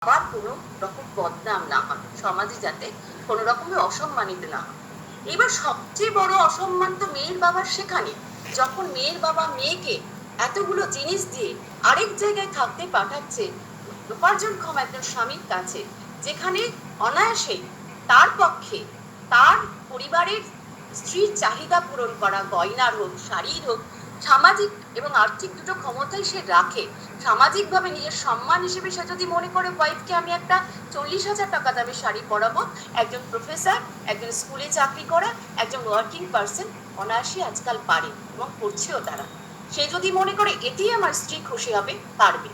আবার কোনো রকম বদনাম না হয়, সমাজে যাতে কোনো রকমের অসম্মানিত না হয়। এবার সবচেয়ে বড় অসম্মান তো মেয়ের বাবার সেখানে, যখন মেয়ের বাবা মেয়েকে এতগুলো জিনিস দিয়ে আরেক জায়গায় থাকতে পাঠাচ্ছে উপার্জনক্ষম একজন স্বামীর কাছে, যেখানে অনায়াসেই তার পক্ষে তার পরিবারের স্ত্রীর চাহিদা পূরণ করা, গয়নার হোক, শাড়ির হোক, সামাজিক এবং আর্থিক দুটো ক্ষমতাই সে রাখে। সামাজিকভাবে নিজের সম্মান হিসেবে সে যদি মনে করে ওয়াইফকে আমি একটা 40,000 টাকা দামে শাড়ি পরাবো, একজন প্রফেসর, একজন স্কুলে চাকরি করা, একজন ওয়ার্কিং পার্সন অনায়াসে আজকাল পারে এবং করছেও তারা। সে যদি মনে করে এতেই আমার স্ত্রী খুশি হবে, পারবে।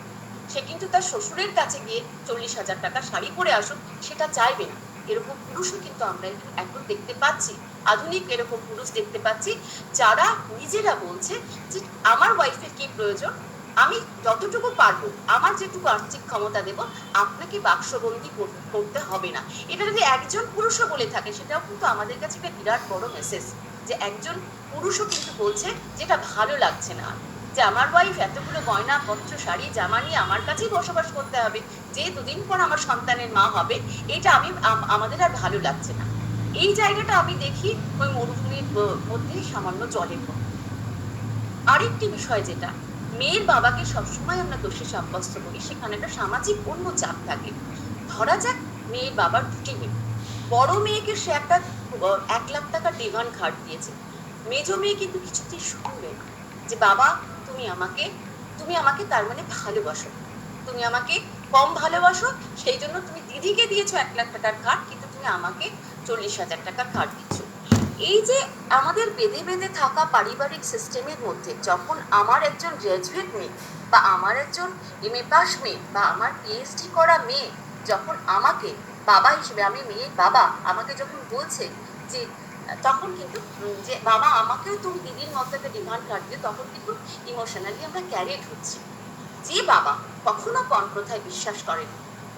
সে কিন্তু তার শ্বশুরের কাছে গিয়ে 40,000 টাকা শাড়ি পরে আসুক সেটা চাইবে না। এরকম পুরুষও কিন্তু আমরা এখন দেখতে পাচ্ছি, আধুনিক এরকম পুরুষ দেখতে পাচ্ছি, যারা নিজেরা বলছে যে আমার ওয়াইফের কি প্রয়োজন, আমি যতটুকু পারবো, আমার যেটুকু আর্থিক ক্ষমতা দেব, আপনাকে বাক্সবন্দি করতে হবে না। এটা যদি একজন পুরুষও বলে থাকে, সেটাও কিন্তু আমাদের কাছে একটা বিরাট বড় মেসেজ, যে একজন পুরুষও কিন্তু বলছে যেটা ভালো লাগছে না, যে আমার ওয়াইফ এতগুলো গয়না পত্র শাড়ি জামা নিয়ে আমার কাছেই বসবাস করতে হবে, যে দুদিন পর আমার সন্তানের মা হবে, এটা আমাদের আর ভালো লাগছে না। এই জায়গাটা আমি দেখি ওই মরুভূমির মধ্যে সামান্য জলের মতো। আরেকটি বিষয় যেটা, মেয়ের বাবাকে সবসময় আমরা দোষে সাব্যস্ত করি, সেখানে একটা সামাজিক অন্য চাপ থাকে। ধরা যাক মেয়ের বাবার দুটি মেয়ে, বড় মেয়েকে সে একটা 1 লাখ টাকার ডিমান্ড কার্ড দিয়েছে, মেজো মেয়ে কিন্তু কিছুতেই শুনবে না, যে বাবা তুমি আমাকে তার মানে ভালোবাসো, তুমি আমাকে কম ভালোবাসো, সেই জন্য তুমি দিদিকে দিয়েছো 1 লাখ টাকার কার্ড, কিন্তু তুমি আমাকে 40,000 টাকার কার্ড দিচ্ছ। এই যে আমাদের বেঁধে বেঁধে থাকা পারিবারিক সিস্টেমের মধ্যে, যখন আমার একজন গ্র্যাজুয়েট মেয়ে বা আমার একজন এমএ পাস মেয়ে বা আমার পিএইচডি করা মেয়ে যখন আমাকে বাবা হিসেবে, আমি মেয়ের বাবা, আমাকে যখন বলছে যে তখন কিন্তু যে বাবা আমাকেও তুমি দিদির মতো একটা ডিমান্ড কার্ড দিও, তখন কিন্তু ইমোশনালি আমরা ক্যারিড হচ্ছি। যে বাবা কখনো পণ প্রথায় বিশ্বাস করেন,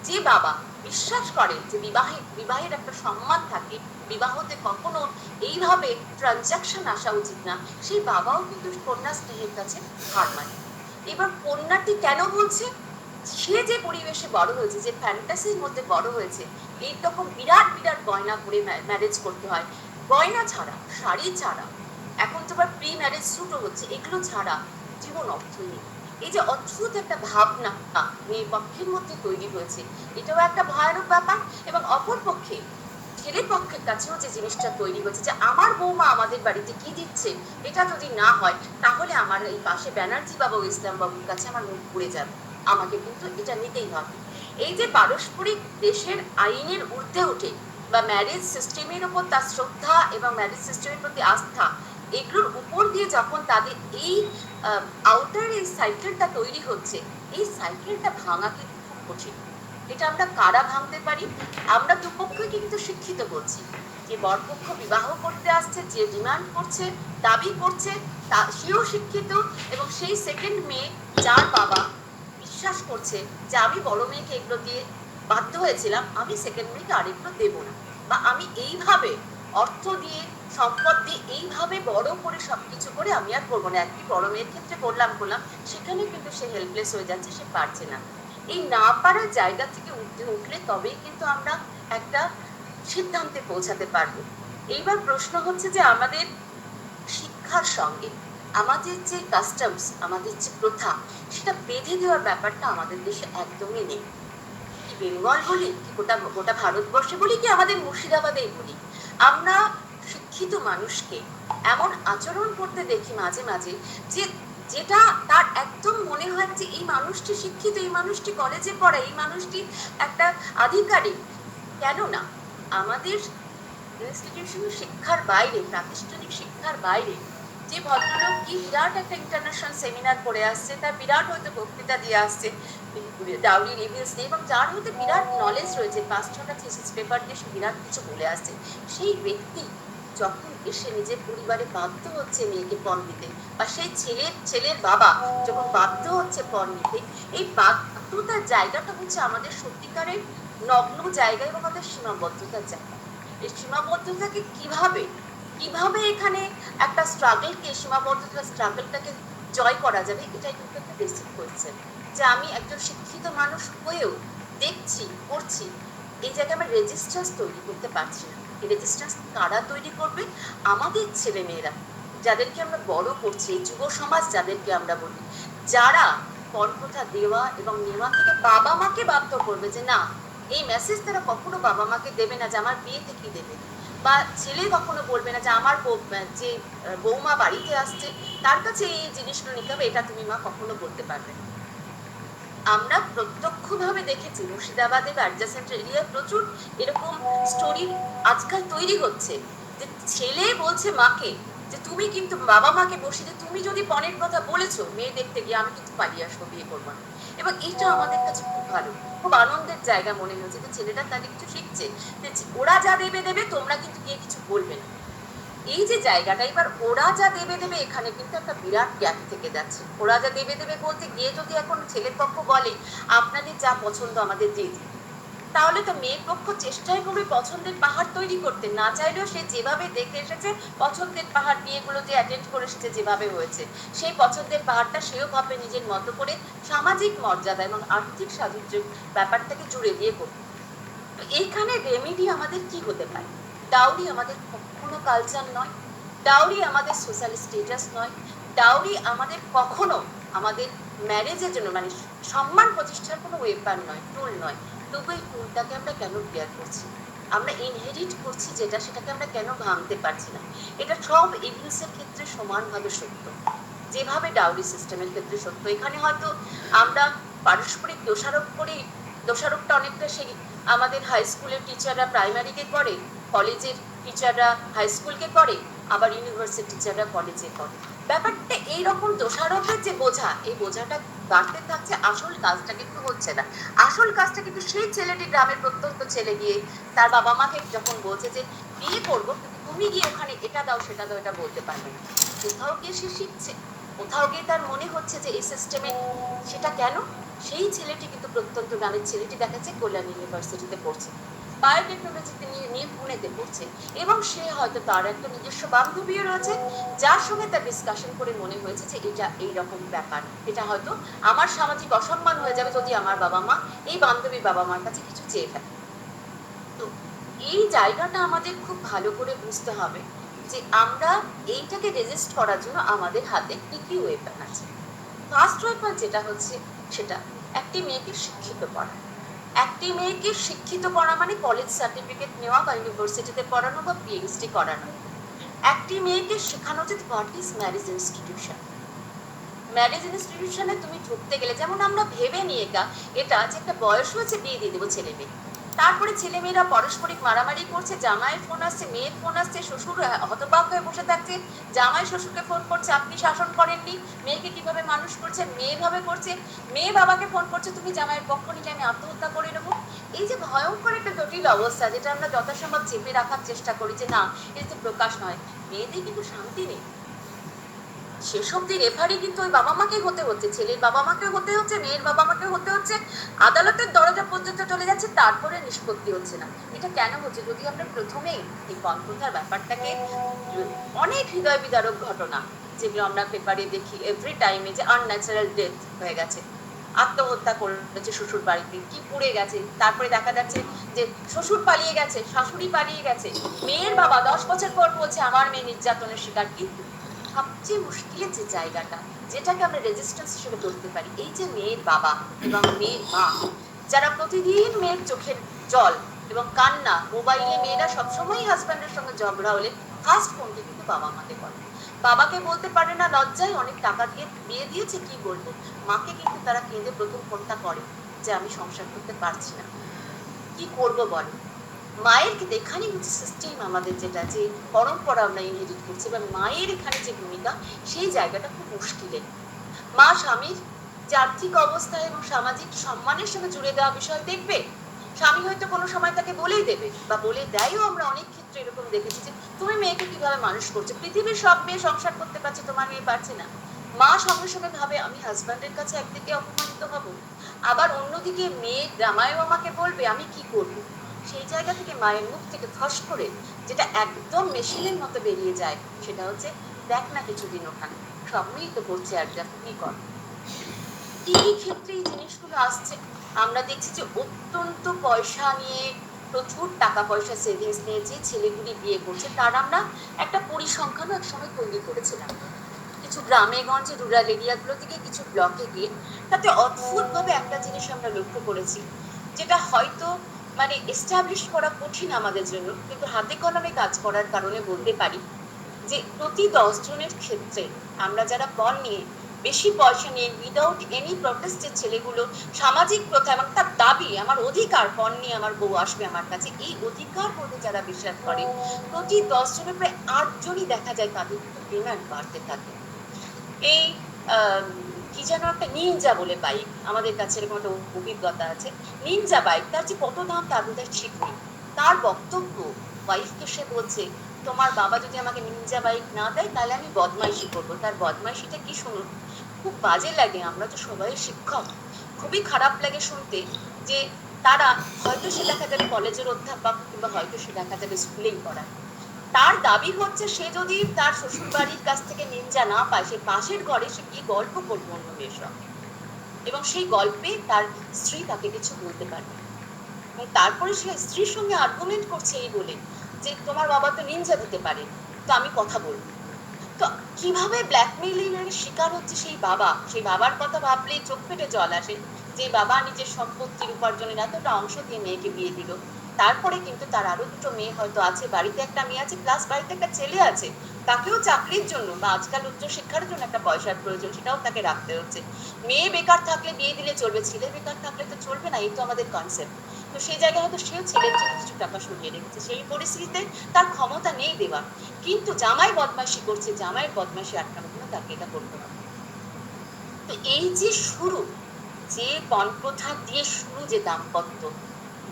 যে বাবা বিশ্বাস করে যে বিবাহের একটা সম্মান থাকে, বিবাহতে কখনো এইভাবে ট্রানজাকশন আসা উচিত না, সেই বাবাও কিন্তু কন্যা স্নেহের কাছে হার মানে। এবার কন্যাটি কেন বলছে, সে যে পরিবেশে বড় হয়েছে, যে ফ্যান্টাসির মধ্যে বড় হয়েছে, এইরকম বিরাট বিরাট গয়না পরে ম্যারেজ করতে হয়, গয়না ছাড়া, শাড়ি ছাড়া, এখন তো আবার প্রি ম্যারেজ শ্যুটও হচ্ছে, এগুলো ছাড়া জীবন অর্থহীন। এই যে অদ্ভুত একটা ভাবনা মেয়ের পক্ষের মধ্যে তৈরি হয়েছে, এটাও একটা ভয়ানক ব্যাপার। এবং অপর পক্ষে ছেলের পক্ষের কাছেও যে জিনিসটা তৈরি হয়েছে, যে আমার বৌমা আমাদের বাড়িতে কি দিচ্ছে, এটা যদি না হয় তাহলে আমার এই পাশে ব্যানার্জি বাবু ইসলাম বাবুর কাছে আমার মুখ পুড়ে যাবে, আমাকে কিন্তু এটা নিতেই হবে। এই যে পারস্পরিক দেশের আইনের ঊর্ধ্বে উঠে বা ম্যারেজ সিস্টেমের উপর তার শ্রদ্ধা এবং ম্যারেজ সিস্টেমের প্রতি আস্থা, এগুলোর উপর দিয়ে যখন তাদের এই আউটার এই সাইকেলটা তৈরি হচ্ছে, এই সাইকেলটা ভাঙা কিন্তু খুব কঠিন। এটা আমরা কারা ভাঙতে পারি, আমরা দুপক্ষকে কিন্তু শিক্ষিত করছি, যে বরপক্ষ বিবাহ করতে আসছে, যে ডিমান্ড করছে, দাবি করছে, তা সেও শিক্ষিত, এবং সেই সেকেন্ড মেয়ে যার বাবা বিশ্বাস করছে যে আমি বড় মেয়েকে এগুলো দিয়ে বাধ্য হয়েছিলাম, আমি সেকেন্ড মেয়েকে আরেকগুলো দেবো না, বা আমি এইভাবে অর্থ দিয়ে সম্পদ দিয়ে এইভাবে বড় করে সবকিছু করে আমি আর করবো না। একটি বড় মেয়ের ক্ষেত্রে করলাম, সেখানে কিন্তু সে হেল্পলেস হয়ে যাচ্ছে, সে পারছে না। এই না পারার জায়গা থেকে উঠলে তবেই কিন্তু আমরা একটা সিদ্ধান্তে পৌঁছাতে পারবো। এইবার প্রশ্ন হচ্ছে যে আমাদের শিক্ষার সঙ্গে আমাদের যে কাস্টমস, আমাদের যে প্রথা, সেটা বেঁধে দেওয়ার ব্যাপারটা আমাদের দেশে একদমই নেই। কি বেঙ্গল বলি, কি গোটা ভারতবর্ষে বলি, কি আমাদের মুর্শিদাবাদেই বলি, আমরা শিক্ষিত মানুষকে এমন আচরণ করতে দেখি মাঝে মাঝে, যে যেটা তার একদম মনে হয় যে এই মানুষটি শিক্ষিত, এই মানুষটি কলেজে পড়ে, এই মানুষটি একটা আধিকারিক। কেন না, আমাদের ইনস্টিটিউশনাল শিক্ষার বাইরে, প্রাতিষ্ঠানিক শিক্ষার বাইরে যে ভদ্রলোক কি বিরাট একটা ইন্টারন্যাশনাল সেমিনার করে আসছে, তার বিরাট হয়তো বক্তৃতা দিয়ে আসছে ডাউরি রিভিউস নিয়ে, এবং যার হয়তো বিরাট নলেজ রয়েছে, 5-6টা থিসিস পেপার দিয়ে সে বিরাট কিছু বলে আসছে, সেই ব্যক্তি যখন এসে নিজের পরিবারে বাধ্য হচ্ছে মেয়েকে পণ দিতে, বা সেই ছেলের বাবা যখন বাধ্য হচ্ছে পণ নিতে, এই বাধ্যতার জায়গাটা হচ্ছে আমাদের সত্যিকারের নগ্ন জায়গা এবং আমাদের সীমাবদ্ধতার জায়গা। এই সীমাবদ্ধতাকে কিভাবে এখানে একটা স্ট্রাগলকে, সীমাবদ্ধতা স্ট্রাগলটাকে জয় করা যাবে, এটাই কিন্তু একটা বেসিক কোয়েশ্চেন। যে আমি একজন শিক্ষিত মানুষ হয়েও দেখছি করছি, এই জায়গায় আমরা রেজিস্ট্যান্স তৈরি করতে পারছি না। এই রেজিস্ট্যান্স কারা তৈরি করবে? আমাদের ছেলে মেয়েরা, যাদেরকে আমরা বড় করছি, এই যুব সমাজ যাদেরকে আমরা বলি, যারা পরপ্রথা দেওয়া এবং নেওয়া থেকে বাবা মাকে বাধ্য করবে যে না, এই মেসেজ তারা কখনো বাবা মাকে দেবে না যে আমার বিয়ে থেকেই দেবে, বা ছেলে কখনো বলবে না যে আমার যে বৌমা বাড়িতে আসছে তার কাছে এই জিনিসগুলো নিতে হবে, এটা তুমি মা কখনো বলতে পারবে না। আমরা প্রত্যক্ষভাবে দেখেছি মুর্শিদাবাদে অ্যাডজাসেন্ট এরিয়ায় প্রচুর এরকম স্টোরি আজকাল তৈরি হচ্ছে, যে ছেলে বলছে মাকে যে তুমি কিন্তু বাবা মাকে বসে যে তুমি যদি পণের কথা বলেছো মেয়ে দেখতে গিয়ে আমি কিন্তু পালিয়ে আসবো, বিয়ে করবো না। এবং এটা আমাদের কাছে খুব ভালো, খুব আনন্দের জায়গা মনে হয়েছে যে ছেলেটা তাদের কিছু শিখছে, যে ওরা যা দেবে দেবে, তোমরা কিন্তু গিয়ে কিছু বলবে না। এই যে জায়গাটা, এবার ওরা যা দেবে দেবে, এখানে কিন্তু একটা বিরাট গ্যাপ থেকে যাচ্ছে। ওরা যা দেবে দেবে বলতে গিয়ে যদি এখন ছেলের পক্ষ বলে আপনাদের যা পছন্দ আমাদের দিয়ে দিন, তাহলে তো মেয়ের পক্ষ চেষ্টাই করবে পছন্দের পাহাড় তৈরি করতে, না চাইলেও সে যেভাবে দেখে এসেছে পছন্দের পাহাড়, বিয়েগুলো যে অ্যাটেন্ড করে এসেছে যেভাবে হয়েছে, সেই পছন্দের পাহাড়টা সেও ভাবে নিজের মতো করে সামাজিক মর্যাদা এবং আর্থিক সাহায্য ব্যাপারটাকে জুড়ে দিয়ে করবে। তো এইখানে রেমেডি আমাদের কি হতে পারে? ডাউরি আমাদের কখনো কালচার নয়, ডাউরি আমাদের সোশ্যাল স্টেটাস নয়, ডাউরি আমাদের কখনো আমাদের ম্যারেজের জন্য মানে সম্মান প্রতিষ্ঠার কোনো ওয়েপার নয়, টুল নয়। তবু এই টুলটাকে আমরা কেন বিয়ার করছি? আমরা ইনহেরিট করছি যেটা, সেটাকে আমরা কেন ভাঙতে পারছি না? এটা সব এভিলসের ক্ষেত্রে সমানভাবে সত্য, যেভাবে ডাউরি সিস্টেমের ক্ষেত্রে সত্য। এখানে হয়তো আমরা পারস্পরিক দোষারোপ করি, দোষারোপটা অনেকটা সেই আমাদের হাই স্কুলের টিচাররা প্রাইমারিকে করে, কলেজের টিচাররা হাই স্কুলকে করে, আবার ইউনিভার্সিটি টিচাররা কলেজে করে। ব্যাপারটা এইরকম দোষারোপের যে বোঝা, এই বোঝাটা বাড়তে থাকছে, আসল কাজটা কিন্তু হচ্ছে না। আসল কাজটা কিন্তু সেই ছেলেটি গ্রামের প্রত্যন্ত ছেলে গিয়ে তার বাবা মাকে যখন বলছে যে বিয়ে করবো, কিন্তু তুমি গিয়ে ওখানে এটা দাও সেটা দাও এটা বলতে পারবে না। কোথাও গিয়ে সে শিখছে, কোথাও গিয়ে তার মনে হচ্ছে যে এই সিস্টেমে, সেটা কেন? সেই ছেলেটি কিন্তু প্রত্যন্ত গ্রামের ছেলেটি দেখাচ্ছে কল্যাণ ইউনিভার্সিটিতে পড়ছে, বায়োটেকনোলজিতে নিয়ে পুনেতে পড়ছে, এবং সে হয়তো তার একটা নিজস্ব বান্ধবীও রয়েছে যার সঙ্গে তার ডিসকাশন করে মনে হয়েছে যে এটা এইরকম ব্যাপার, এটা হয়তো আমার সামাজিক অসম্মান হয়ে যাবে যদি আমার বাবা মা এই বান্ধবী বাবা মার কাছে কিছু চেয়ে থাকে। তো এই জায়গাটা আমাদের খুব ভালো করে বুঝতে হবে যে আমরা এইটাকে রেজিস্ট করার জন্য আমাদের হাতে কি কি ওয়েপন আছে। ফার্স্ট ওয়েপন যেটা হচ্ছে সেটা একটি মেয়েকে শিক্ষিত করা। একটি মেয়েকে শিক্ষিত করা মানে কলেজ সার্টিফিকেট নেওয়া বা ইউনিভার্সিটিতে পড়ানো বা পিএইচডি করানো। একটি মেয়েকে শেখানো উচিত what is marriage institution. Marriage ইনস্টিটিউশনে তুমি ঢুকতে গেলে, যেমন আমরা ভেবে নিয়ে এটা যে একটা বয়স হয়েছে বিয়ে দিয়ে দেবো ছেলে মেয়ে, তারপরে ছেলেমেয়েরা পারস্পরিক মারামারি করছে, জামাইয়ের ফোন আসছে, মেয়ের ফোন আসছে, শ্বশুর হতবাক হয়ে বসে থাকছে, জামাই শ্বশুরকে ফোন করছে আপনি শাসন করেননি, মেয়েকে কিভাবে মানুষ করছে, মেয়ে ভাবে করছে, মেয়ে বাবাকে ফোন করছে তুমি জামাইয়ের পক্ষ নিলে আমি আত্মহত্যা করে নেবো। এই যে ভয়ঙ্কর একটা জটিল অবস্থা, যেটা আমরা যথাসম্ভব চেপে রাখার চেষ্টা করি যে না এর তো প্রকাশ নয়, মেয়েদের কিন্তু শান্তি নেই। শেষ অব্দি রেফারি কিন্তু ওই বাবা মাকে হতে হচ্ছে, ছেলের বাবা মাকে হতে হচ্ছে, মেয়ের বাবা মাকে হতে হচ্ছে, আদালতের দরজা পর্যন্ত চলে যাচ্ছে, তারপরে নিষ্পত্তি হচ্ছে না। এটা কেন হচ্ছে? যদি আমরা প্রথমেই এই পণপ্রথার ব্যাপারটাকে, অনেক হৃদয় বিদারক ঘটনা যেগুলো আমরা পেপারে দেখি এভরি টাইমে, যে আনন্যাচারাল ডেথ হয়ে গেছে, আত্মহত্যা করেছে শ্বশুর বাড়িতে, কি পুড়ে গেছে, তারপরে দেখা যাচ্ছে যে শ্বশুর পালিয়ে গেছে, শাশুড়ি পালিয়ে গেছে, মেয়ের বাবা 10 বছর পর বলছে আমার মেয়ে নির্যাতনের শিকার। কিন্তু সবচেয়ে মুশকিলের যে জায়গাটা, যেটাকে আমরা রেজিস্ট্যান্স হিসেবে ধরতে পারি, এই যে মেয়ের বাবা এবং মেয়ের মা, যারা প্রতিদিন মেয়ের চোখের জল এবং কান্না, মোবাইলে মেয়েরা সবসময় হাজব্যান্ডের সঙ্গে ঝগড়া হলে ফার্স্ট ফোনটি কিন্তু বাবা মাকে করে, বাবাকে বলতে পারে না লজ্জায়, অনেক টাকা দিয়ে বিয়ে দিয়েছে কি বলবো, মাকে কিন্তু তারা কেঁদে প্রথম ফোনটা করে যে আমি সংসার করতে পারছি না, কি করবো বলো। মায়ের এখানে হচ্ছে সিস্টেম আমাদের, যেটা যে পরম্পরা আমরা ইনহেরিট করছি, বা মায়ের এখানে যে ভূমিকা, সেই জায়গাটা খুব মুশকিলের। মা স্বামীর যে আর্থিক অবস্থা এবং সামাজিক সম্মানের সঙ্গে জুড়ে দেওয়া বিষয় দেখবে, স্বামী হয়তো কোনো সময় তাকে বলেই দেবে বা বলে দেয়ও, আমরা অনেক ক্ষেত্রে এরকম দেখেছি যে তুমি মেয়েকে কিভাবে মানুষ করছো, পৃথিবীর সব মেয়ে সংসার করতে পারছে তোমার মেয়ে পারছে না। মা সঙ্গে সঙ্গে ভাবে আমি হাজব্যান্ডের কাছে একদিকে অপমানিত হব, আবার অন্যদিকে মেয়ে জামাইও আমাকে বলবে আমি কি করবো। সেই জায়গা থেকে মায়ের মুখ থেকে ফস করে যেটা একদম মেশিনের মতো বেরিয়ে যায়, সেটা হচ্ছে দেখ না কিছুদিন ওখানে সব মেয়েই তো করছে অ্যাডজাস্ট, কি কর। প্রতিটি ক্ষেত্রে এই জিনিসগুলো আসছে। আমরা দেখছি যে অত্যন্ত পয়সা নিয়ে, প্রচুর টাকা পয়সা সেভিংস নিয়ে যে ছেলেগুলি বিয়ে করছে, তার আমরা একটা পরিসংখ্যানও একসময় তৈরি করেছিলাম কিছু গ্রামে গঞ্জে, রুরাল এরিয়াগুলো থেকে কিছু ব্লকে গিয়ে। তাতে অদ্ভুতভাবে একটা জিনিস আমরা লক্ষ্য করেছি, যেটা হয়তো মানে এস্টাবলিশ করা কঠিন আমাদের জন্য, কিন্তু হাতে কলমে কাজ করার কারণে বলতে পারি যে প্রতি 10 জনের ক্ষেত্রে আমরা যারা পণ নিয়ে বেশি পয়সা নিয়ে উইদাউট এনি প্রটেস্ট যে ছেলেগুলো সামাজিক প্রথা এবং তার দাবি, আমার অধিকার, পণ নিয়ে আমার বউ আসবে আমার কাছে, এই অধিকার বলতে যারা বিশ্বাস করে, প্রতি 10 জনের প্রায় 8 জনই দেখা যায় তাদের কিন্তু ডিমান্ড বাড়তে থাকে। এই কি যেন একটা নিনজা বলে বাইক, আমাদের কাছে এরকম একটা অভিজ্ঞতা আছে। নিনজা বাইক, তার যে কত দাম তার বোধহয় ঠিক নেই। তার বক্তব্য, ওয়াইফকে সে বলছে, তোমার বাবা যদি আমাকে নিনজা বাইক না দেয় তাহলে আমি বদমাইশি করবো। তার বদমাইশিটা কি শুনুন, খুব বাজে লাগে। আমরা তো সবাই শিক্ষক, খুবই খারাপ লাগে শুনতে যে তারা হয়তো সে দেখা যাবে কলেজের অধ্যাপক, কিংবা হয়তো সে দেখা যাবে স্কুলেই পড়ায়। তার দাবি হচ্ছে সে যদি তার শ্বশুর বাড়ির কাছ থেকে নিনজা না পায়, সে পাশের ঘরে সে কি গল্প করবে অন্য মেয়ের সঙ্গে, এবং সেই গল্পে তার স্ত্রী তাকে কিছু বলতে পারবে। এবং তারপরে সে স্ত্রীর সঙ্গে আর্গুমেন্ট করছে এই বলে যে তোমার বাবা তো নিনজা দিতে পারে, তো আমি কথা বলবো। তো কিভাবে ব্ল্যাকমেইলিং এর শিকার হচ্ছে সেই বাবা, সেই বাবার কথা ভাবলেই চোখ ফেটে জল আসে। যে বাবা নিজের সম্পত্তির উপার্জনের এতটা অংশ দিয়ে মেয়েকে বিয়ে দিল, তারপরে কিন্তু তার আরো দুটো মেয়ে হয়তো আছে, বাড়িতে একটা মেয়ে আছে, প্লাস বাড়িতে একটা ছেলে আছে, তাকেও চাকরির জন্য বা আজকাল উচ্চ শিক্ষার জন্য একটা পয়সার প্রয়োজন, সেটাও তাকে রাখতে হচ্ছে। মেয়ে বেকার থাকলে বিয়ে দিলে চলবে, ছেলে বেকার থাকলে তো চলবে না, এই তো আমাদের কনসেপ্ট। তো সেই জায়গায় হয়তো সেও ছেলের জন্য কিছু টাকা সরিয়ে রেখেছে, সেই পরিস্থিতিতে তার ক্ষমতা নেই দেওয়া, কিন্তু জামাই বদমাইশি করছে, জামাইয়ের বদমাইশি আটকানোর জন্য তাকে এটা করতে হবে। তো এই যে শুরু, যে পণ প্রথা দিয়ে শুরু, যে দাম্পত্য,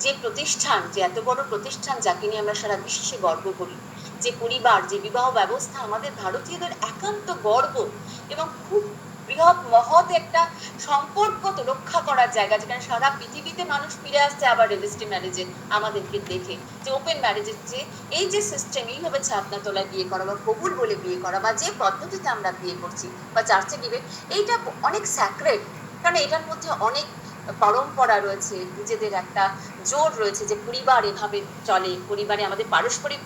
যে প্রতিষ্ঠান, যে এত বড় প্রতিষ্ঠান যাকে নিয়ে আমরা সারা বিশ্বে গর্ব করি, যে পরিবার, যে বিবাহ ব্যবস্থা আমাদের ভারতীয়দের একান্ত গর্ব এবং খুব বৃহৎ মহৎ একটা সম্পর্ক তো রক্ষা করার জায়গা, যেখানে সারা পৃথিবীতে মানুষ ফিরে আসছে আবার রেজিস্ট্রি ম্যারেজে আমাদেরকে দেখে, যে ওপেন ম্যারেজের যে এই যে সিস্টেম, এইভাবে ছাদনা তোলায় বিয়ে করা বা কবুল বলে বিয়ে করা, বা যে পদ্ধতিতে আমরা বিয়ে করছি বা চার্চে গিয়ে, এইটা অনেক স্যাক্রেড, কারণ এটার মধ্যে অনেক পরম্পরা রয়েছে, নিজেদের একটা জোর রয়েছে যে পরিবার এভাবে চলে, পরিবারে আমাদের পারস্পরিক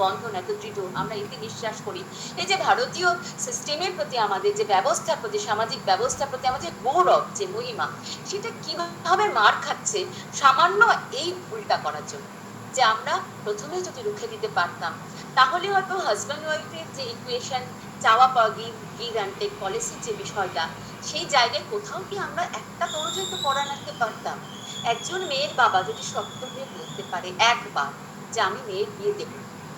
বন্ধন এত দৃঢ়, আমরা এতে বিশ্বাস করি। এই যে ভারতীয় সিস্টেমের প্রতি আমাদের যে ব্যবস্থার প্রতি, সামাজিক ব্যবস্থার প্রতি আমাদের গৌরব, যে মহিমা, সেটা কিভাবে মার খাচ্ছে সামান্য এই ভুলটা করার জন্য। যে আমরা প্রথমে যদি রুখে দিতে পারতাম, তাহলে হয়তো হাজব্যান্ড ওয়াইফের যে ইকুয়েশন, চাওয়া পাওয়া, গিভ অ্যান্ড টেক পলিসির যে বিষয়টা, সেই জায়গায় কোথাও কি আমরা একটা তরজে তো করা রাখতে পারতাম। একজন মেয়ের বাবা যদি শক্ত হয়ে বলতে পারে একবার যে আমি মেয়ের বিয়ে দেব,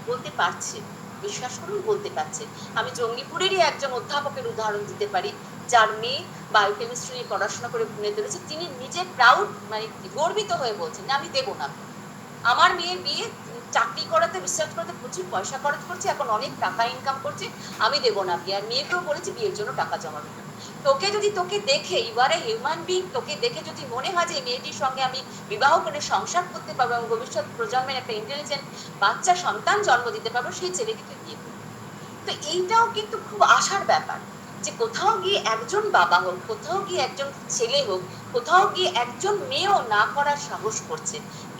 বলতে পারছে, বিশ্বাস করুন বলতে পারছে। আমি জঙ্গিপুরেরই একজন অধ্যাপকের উদাহরণ দিতে পারি, যার মেয়ে বায়োকেমিস্ট্রি নিয়ে পড়াশোনা করে গুনে ধরেছে, তিনি নিজে প্রাউড, মানে গর্বিত হয়ে বলছেন যে আমি দেবো না, আমার মেয়ের বিয়ে, চাকরি করাতে, রিসার্চ করাতে প্রচুর পয়সা খরচ করছে, এখন অনেক টাকা ইনকাম করছে, আমি দেবো না বিয়ে। আর মেয়েকেও বলেছে বিয়ের জন্য টাকা জমাবে না। তোকে যদি, তোকে দেখে, you are a human being, তোকে দেখে যদি মনে হয় যে মেয়েটির সঙ্গে আমি বিবাহ করে সংসার করতে পারবো এবং ভবিষ্যৎ প্রজন্মের একটা ইন্টেলিজেন্ট বাচ্চা সন্তান জন্ম দিতে পারবো, সেই ছেলেকে তুই বিয়ে করবি। তো এইটাও কিন্তু খুব আশার ব্যাপার, যে কোথাও গিয়ে একজন বাবা হোক, কোথাও গিয়ে একজন ছেলে হোক, কোথাও গিয়ে একজন মেয়েও না করার সাহস করছে।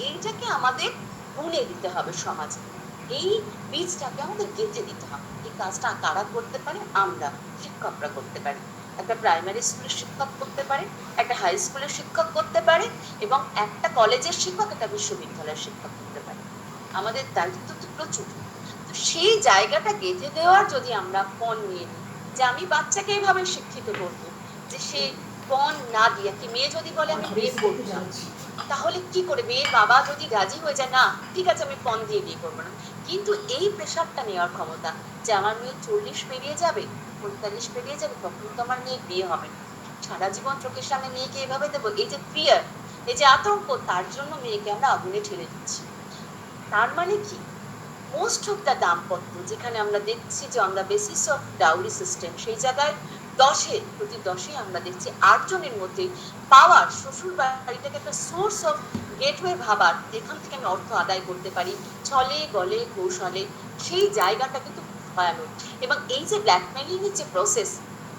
এইটাকে আমাদের ভুলে দিতে হবে সমাজে, এই বীজটাকে আমাদের গেঁথে দিতে হবে। এই কাজটা কারা করতে পারে? আমরা শিক্ষকরা করতে পারি। একটা প্রাইমারি স্কুলের শিক্ষক করতে পারে, একটা হাই স্কুলের শিক্ষক করতে পারে, এবং একটা কলেজের শিক্ষক, একটা বিশ্ববিদ্যালয়ের শিক্ষক করতে পারে। আমাদের দায়িত্ব তো প্রচুর। তো সেই জায়গাটা গেঁথে দেওয়ার যদি আমরা পণ নিয়ে নিই, যে আমি বাচ্চাকে এইভাবে শিক্ষিত করবো যে সে পণ না দিয়ে, কি মেয়ে যদি বলে আমি বিয়ে করবো না, তাহলে কি করে? মেয়ের বাবা যদি রাজি হয়ে যায়, না ঠিক আছে আমি পণ দিয়ে বিয়ে করবো না, কিন্তু এই প্রেশারটা নেওয়ার ক্ষমতা, যে আমার মেয়ে 40 পেরিয়ে যাবে, 45 পেরিয়ে যাবে, তখন তো আমার মেয়ে বিয়ে হবে না, সারা জীবন চোখের সামনে মেয়েকে এভাবে দেবো, এই যে ফিয়ার, এই যে আতঙ্ক, তার জন্য মেয়েকে আমরা আগুনে ঠেলে দিচ্ছি। তার মানে কি, মোস্ট অফ দ্য দাম্পত্য যেখানে আমরা দেখছি যে on the basis of dowry system, সেই জায়গায় প্রতি 10-এ আমরা দেখছি 8 জনের মধ্যে পাওয়ার, শ্বশুর বাড়িটাকে একটা সোর্স অফ গেটওয়ে ভাবার, যেখান থেকে আমি অর্থ আদায় করতে পারি ছলে গলে কৌশলে, সেই জায়গাটা কিন্তু ভয়ানক। এবং এই যে ব্ল্যাকমেইলিং এর যে প্রসেস,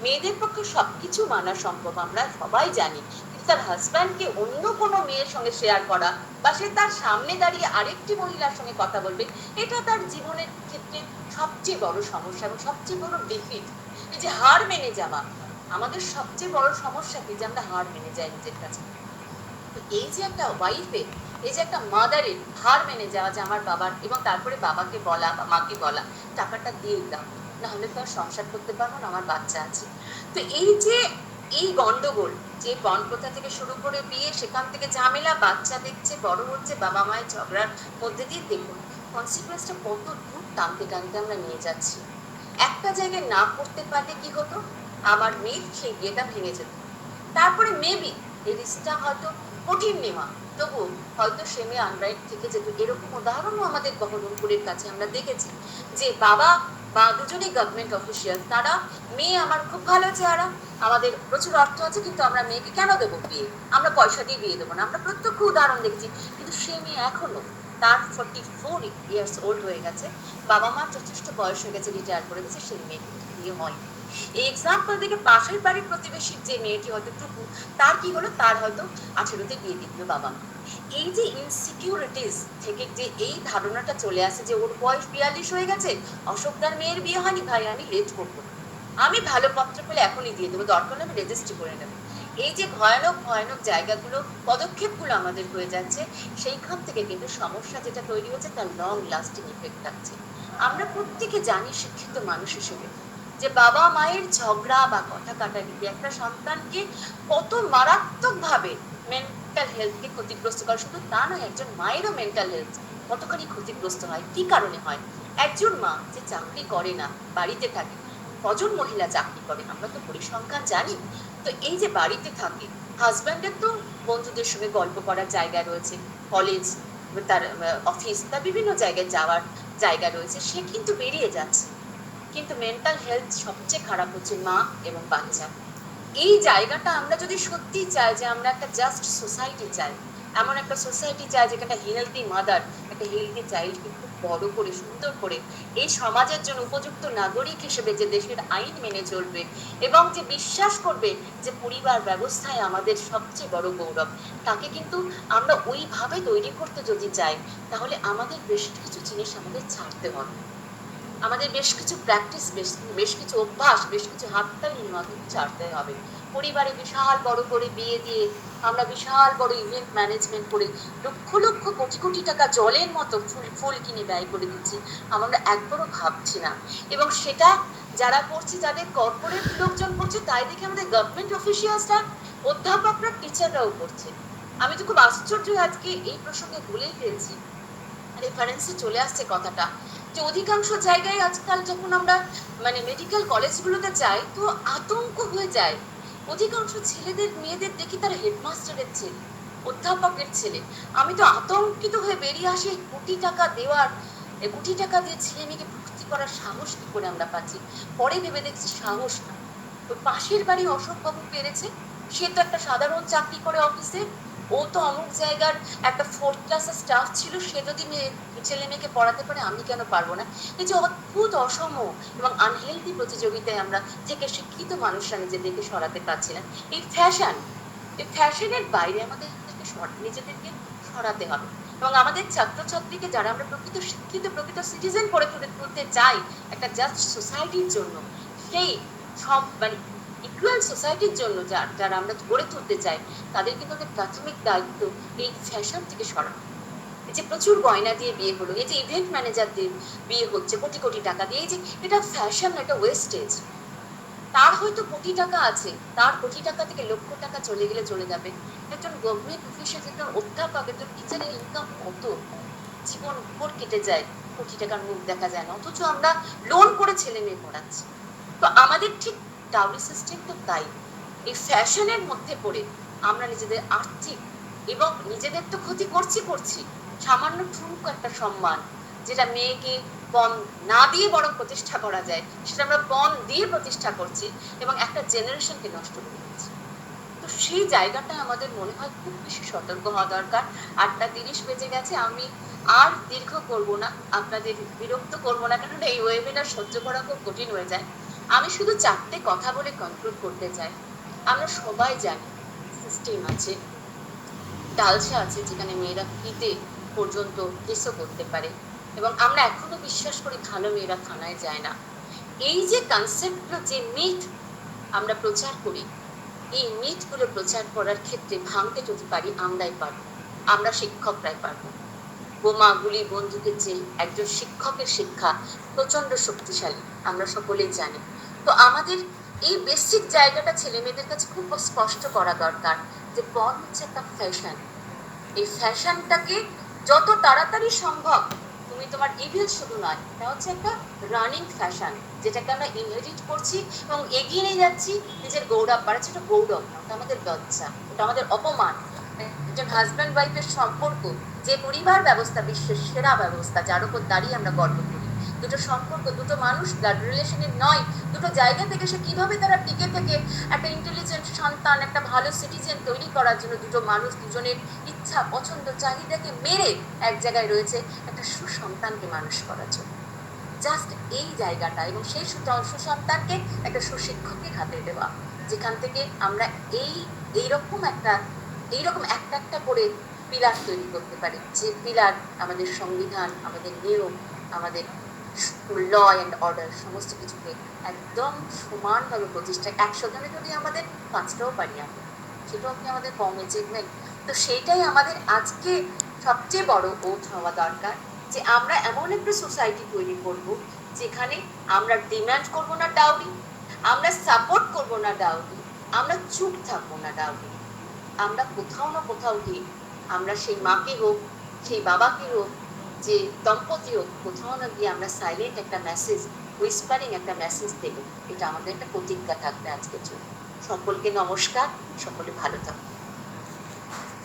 মেয়েদের পক্ষে সবকিছু মানা সম্ভব, আমরা সবাই জানি, কিন্তু তার হাজব্যান্ডকে অন্য কোনো মেয়ের সঙ্গে শেয়ার করা বা সে তার সামনে দাঁড়িয়ে আরেকটি মহিলার সঙ্গে কথা বলবে, এটা তার জীবনের ক্ষেত্রে সবচেয়ে বড় সমস্যা এবং সবচেয়ে বড় ডিফিট। এই যে হার মেনে যাওয়া, আমাদের সবচেয়ে বড় সমস্যা কি যে আমরা হার মেনে যাই নিজের কাছে। তো এই যে একটা ওয়াইফের, এই যে একটা মাদারের হার মেনে যাওয়া যে আমার বাবার, এবং তারপরে বাবাকে বলা বা মাকে বলা টাকাটা দিয়ে দাও, না হলে তো আর সংসার করতে পারবো না, আমার বাচ্চা আছে। তো এই যে এই গন্ডগোল, যে পণ প্রথা থেকে শুরু করে বিয়ে, সেখান থেকে ঝামেলা, বাচ্চা দেখছে, বড় হচ্ছে, বাবা মায়ের ঝগড়ার মধ্যে দিয়ে দেখুন কনসিকুয়েন্সটা কত দূর টানতে টানতে আমরা নিয়ে যাচ্ছি। একটা জায়গায় না পড়তে পারলে কি হতো, আমার মেয়ের সেই বিয়েটা ভেঙে যেত। তারপরে মেবি এই রিস্কটা হয়তো কঠিন নেওয়া, তবু হয়তো সে মেয়ে আনরাইট থেকে যেত। এরকম উদাহরণও আমাদের বহরমপুরের কাছে আমরা দেখেছি যে বাবা বা দুজনেই গভর্নমেন্ট অফিসিয়াল, তারা মেয়ে আমার খুব ভালো চেহারা, আমাদের প্রচুর অর্থ আছে, কিন্তু আমরা মেয়েকে কেন দেবো বিয়ে, আমরা পয়সা দিয়ে বিয়ে দেবো না। আমরা প্রত্যক্ষ উদাহরণ দেখছি। কিন্তু সে মেয়ে এখনো, তার 44 ইয়ার্স ওল্ড হয়ে গেছে, বাবা মার যথেষ্ট বয়স হয়ে গেছে, রিটায়ার করে গেছে, সেই মেয়ে বিয়ে হয়। এই এক্সাম্পল দেখে পাশের বাড়ির প্রতিবেশীর যে মেয়েটি হয়তো টুকু, তার কি হলো, তার হয়তো 18তে বিয়ে দিল বাবা মা। এই যে ইনসিকিউরিটিস থেকে যে এই ধারণাটা চলে আসে যে ওর বয়স 42 হয়ে গেছে, অশোকদার মেয়ের বিয়ে হয়নি, ভাই আমি লেট করবো, আমি ভালো পত্র পেলে এখনই দিয়ে দেবো, দরকার হলে আমি রেজিস্ট্রি করে নেবো। এই যে ভয়ানক ভয়ানক জায়গাগুলো, পদক্ষেপগুলো আমাদের হয়ে যাচ্ছে, সেইখান থেকে কিন্তু সমস্যা যেটা তৈরি হচ্ছে তার লং লাস্টিং ইফেক্ট থাকছে। আমরা প্রত্যেকে জানি শিক্ষিত মানুষ হিসেবে যে বাবা মায়ের ঝগড়া বা কথা কাটাকাটি একটা সন্তানকে কত মারাত্মকভাবে মেন্টাল হেলথকে ক্ষতিগ্রস্ত করে। শুধু তা নয়, একজন মায়েরও মেন্টাল হেলথ কতখানি ক্ষতিগ্রস্ত হয়, কি কারণে হয়। একজন মা যে চাকরি করে না, বাড়িতে থাকে, কজন মহিলা চাকরি করে আমরা তো পরিসংখ্যান জানি। তো এই যে বাড়িতে থাকে, হাজব্যান্ডের তো বন্ধুদের সঙ্গে গল্প করার জায়গা রয়েছে, কলেজ, তার অফিস, তার বিভিন্ন জায়গায় যাওয়ার জায়গা রয়েছে, সে কিন্তু বেরিয়ে যাচ্ছে, কিন্তু মেন্টাল হেলথ সবচেয়ে খারাপ হচ্ছে মা এবং বাচ্চা। এই জায়গাটা আমরা যদি সত্যি চাই যে আমরা একটা জাস্ট সোসাইটি চাই, এমন একটা সোসাইটি চাই যেখানে হেলদি মাদার, একটা হেলদি চাইল্ডকে খুব বড় করে সুন্দর করে এই সমাজের জন্য উপযুক্ত নাগরিক হিসেবে যে দেশের আইন মেনে চলবে এবং যে বিশ্বাস করবে যে পরিবার ব্যবস্থায় আমাদের সবচেয়ে বড় গৌরব, তাকে কিন্তু আমরা ওইভাবে তৈরি করতে যদি চাই, তাহলে আমাদের বেশ কিছু জিনিস আমাদের ছাড়তে হবে। আমাদের বেশ কিছু প্র্যাকটিস, বেশ কিছু অভ্যাস, বেশ কিছু হাততালি নেওয়া কিন্তু ছাড়তে হবে। পরিবারে বিশাল বড় করে বিয়ে দিয়ে আমরা বিশাল বড় ইভেন্ট ম্যানেজমেন্ট করে লক্ষ লক্ষ কোটি কোটি টাকা জলের মতো ফুল ফুল কিনে ব্যয় করে দিচ্ছি, আমরা একবারও ভাবছি না। এবং সেটা যারা করছে, যাদের কর্পোরেট লোকজন করছে, তাই দেখে আমাদের গভর্নমেন্ট অফিসিয়ালসরা, অধ্যাপকরা, টিচাররাও করছে। আমি তো খুব আশ্চর্য, আজকে এই প্রসঙ্গে ভুলেই ফেলছি, রেফারেন্সে চলে আসছে কথাটা, যে অধিকাংশ জায়গায় আজকাল যখন আমরা মানে মেডিকেল কলেজগুলোতে যাই, তো আতঙ্ক হয়ে যায়। অধিকাংশ ছেলেদের মেয়েদের দেখি তারা হেডমাস্টারের ছেলে, অধ্যাপকের ছেলে। আমি তো আতঙ্কিত হয়ে বেরিয়ে আসি, কোটি টাকা দেওয়ার, কোটি টাকা দিয়ে ছেলে মেয়েকে ভর্তি করার সাহস কি করে আমরা পাচ্ছি। পরে ভেবে দেখছি সাহস না, তো পাশের বাড়ি অশোকবাবু পেরেছে, সে তো একটা সাধারণ চাকরি করে অফিসে, ও তো অমুক জায়গার একটা 4th ক্লাসের স্টাফ ছিল, সে যদি ছেলে মেয়েকে পড়াতে পারে, আমি কেন পারবো না। এই যে অদ্ভুত অসম এবং আনহেলদি প্রতিযোগিতায় আমরা থেকে শিক্ষিত মানুষরা নিজেদেরকে সরাতে পারছি না। এই ফ্যাশনের বাইরে আমাদের নিজেদেরকে সরাতে হবে এবং আমাদের ছাত্রছাত্রীকে, যারা আমরা প্রকৃত শিক্ষিত, প্রকৃত সিটিজেন করে তুলতে চাই একটা জাস্ট সোসাইটির জন্য, সেই সব মানে ইকুয়াল সোসাইটির জন্য যারা আমরা গড়ে তুলতে চাই, তাদের কিন্তু আমাদের প্রাথমিক দায়িত্ব এই ফ্যাশন থেকে সরানো। এই যে প্রচুর গয়না দিয়ে বিয়ে হলো, এই যে ইভেন্ট ম্যানেজারদের বিয়ে হচ্ছে কোটি কোটি টাকা দিয়ে, এই যে এটা ফ্যাশন, একটা ওয়েস্টেজ। তার হয়তো কোটি টাকা আছে, তার কোটি টাকা থেকে লক্ষ টাকা চলে গেলে চলে যাবে। একজন গভর্নমেন্ট অফিসে, একজন অধ্যাপক, একজন টিচারের ইনকাম কত, জীবন ভোর কেটে যায়, কোটি টাকার মুখ দেখা যায় না, অথচ আমরা লোন করে ছেলে মেয়ে পড়াচ্ছি। তো আমাদের ঠিক ডাউরি সিস্টেম তো তাই, এই ফ্যাশনের মধ্যে পড়ে আমরা নিজেদের আর্থিক এবং নিজেদের তো ক্ষতি করছি। সামান্য ঠুনকো একটা সম্মান, যেটা মেয়েকে পণ না দিয়ে বরং প্রতিষ্ঠা করা যায়, সেটা আমরা পণ দিয়ে প্রতিষ্ঠা করছি এবং একটা জেনারেশনকে নষ্ট করে দিচ্ছি। তো সেই জায়গাটা আমাদের মনে হয় খুব বেশি সতর্ক হওয়া দরকার। 8:30 বেজে গেছে, আমি আর দীর্ঘ করব না, আপনাদের বিরক্ত করবো না, কারণ এই ওয়েবিনার সহ্য করা খুব কঠিন হয়ে যায়। আমি শুধু চারটে কথা বলে কনক্লুড করতে চাই। আমরা সবাই জানি সিস্টেম আছে, ডালসা আছে, যেখানে মেয়েরা ফ্রিতে পর্যন্ত কেসও করতে পারে, এবং আমরা এখনো বিশ্বাস করি ভালো মেয়েরা থানায় যায় না। এই যে কনসেপ্টগুলো, যে মিথ আমরা প্রচার করি, এই মিথগুলো প্রচার করার ক্ষেত্রে ভাঙতে যদি পারি আমরাই পারবো, আমরা শিক্ষকরাই পারবো। বোমা গুলি বন্দুকের চেয়ে একজন শিক্ষকের শিক্ষা প্রচন্ড শক্তিশালী, আমরা সকলেই জানি। তো আমাদের এই বেসিক জায়গাটা ছেলে মেয়েদের কাছে খুব স্পষ্ট করা দরকার যে পর্ন হচ্ছে একটা ফ্যাশন। এই ফ্যাশনটাকে যত তাড়াতাড়ি সম্ভব, তুমি তোমার ইভিল শুধু নয়, এটা হচ্ছে একটা রানিং ফ্যাশন, যেটাকে আমরা ইনহেরিট করছি এবং এগিয়ে নিয়ে যাচ্ছি, নিজের গৌরব বাড়াচ্ছে। এটা গৌরব না, ওটা আমাদের লজ্জা, ওটা আমাদের অপমান। একজন হাজব্যান্ড ওয়াইফের সম্পর্ক, যে পরিবার ব্যবস্থা বিশ্বের সেরা ব্যবস্থা, যার উপর দাঁড়িয়ে আমরা গর্ব করি, দুটো সম্পর্ক, দুটো মানুষ ব্লাড রিলেশনের নয়, দুটো জায়গা থেকে সে কিভাবে তারা টিকে থেকে একটা ইন্টেলিজেন্ট সন্তান, একটা ভালো সিটিজেন তৈরি করার জন্য দুটো মানুষ দুজনের ইচ্ছা পছন্দ চাহিদাকে মেরে এক জায়গায় রয়েছে একটা সুসন্তানকে মানুষ করার জন্য। জাস্ট এই জায়গাটা, এবং সেই সুসন্তানকে একটা সুশিক্ষকের হাতে দেওয়া, যেখান থেকে আমরা এইরকম একটা একটা করে পিলার তৈরি করতে পারি, যে পিলার আমাদের সংবিধান, আমাদের নিয়ম, আমাদের ল অ্যান্ড অর্ডার সমস্ত কিছুকে একদম সমানভাবে প্রতিষ্ঠা। 100 জনে যদি আমাদের 5টাও পারি আমরা, সেটাও কি আমাদের কম অ্যাচিভমেন্ট? তো সেইটাই আমাদের আজকে সবচেয়ে বড় ওথ হওয়া দরকার, যে আমরা এমন একটা সোসাইটি তৈরি করব যেখানে আমরা ডিমান্ড করব না ডাউরি, আমরা সাপোর্ট করব না ডাউরি, আমরা চুপ থাকবো না ডাউরি। আমরা কোথাও না কোথাও গিয়ে আমরা সেই মাকে হোক, সেই বাবাকে হোক, যে দম্পতি হোক, কোথাও না গিয়ে আমরা সাইলেন্ট একটা মেসেজ, হুইসপারিং একটা মেসেজ দেবো। এটা আমাদের একটা প্রতিজ্ঞা থাকবে আজকের জন্য। সকলকে নমস্কার, সকলে ভালো থাকবে।